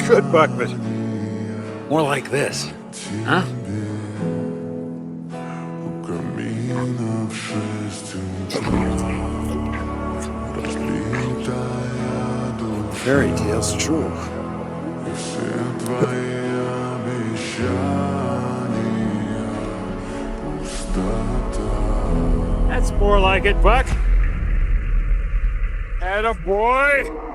good, Buck, but more like this. Huh? Fairy tales, true. That's more like it, Buck. Attaboy!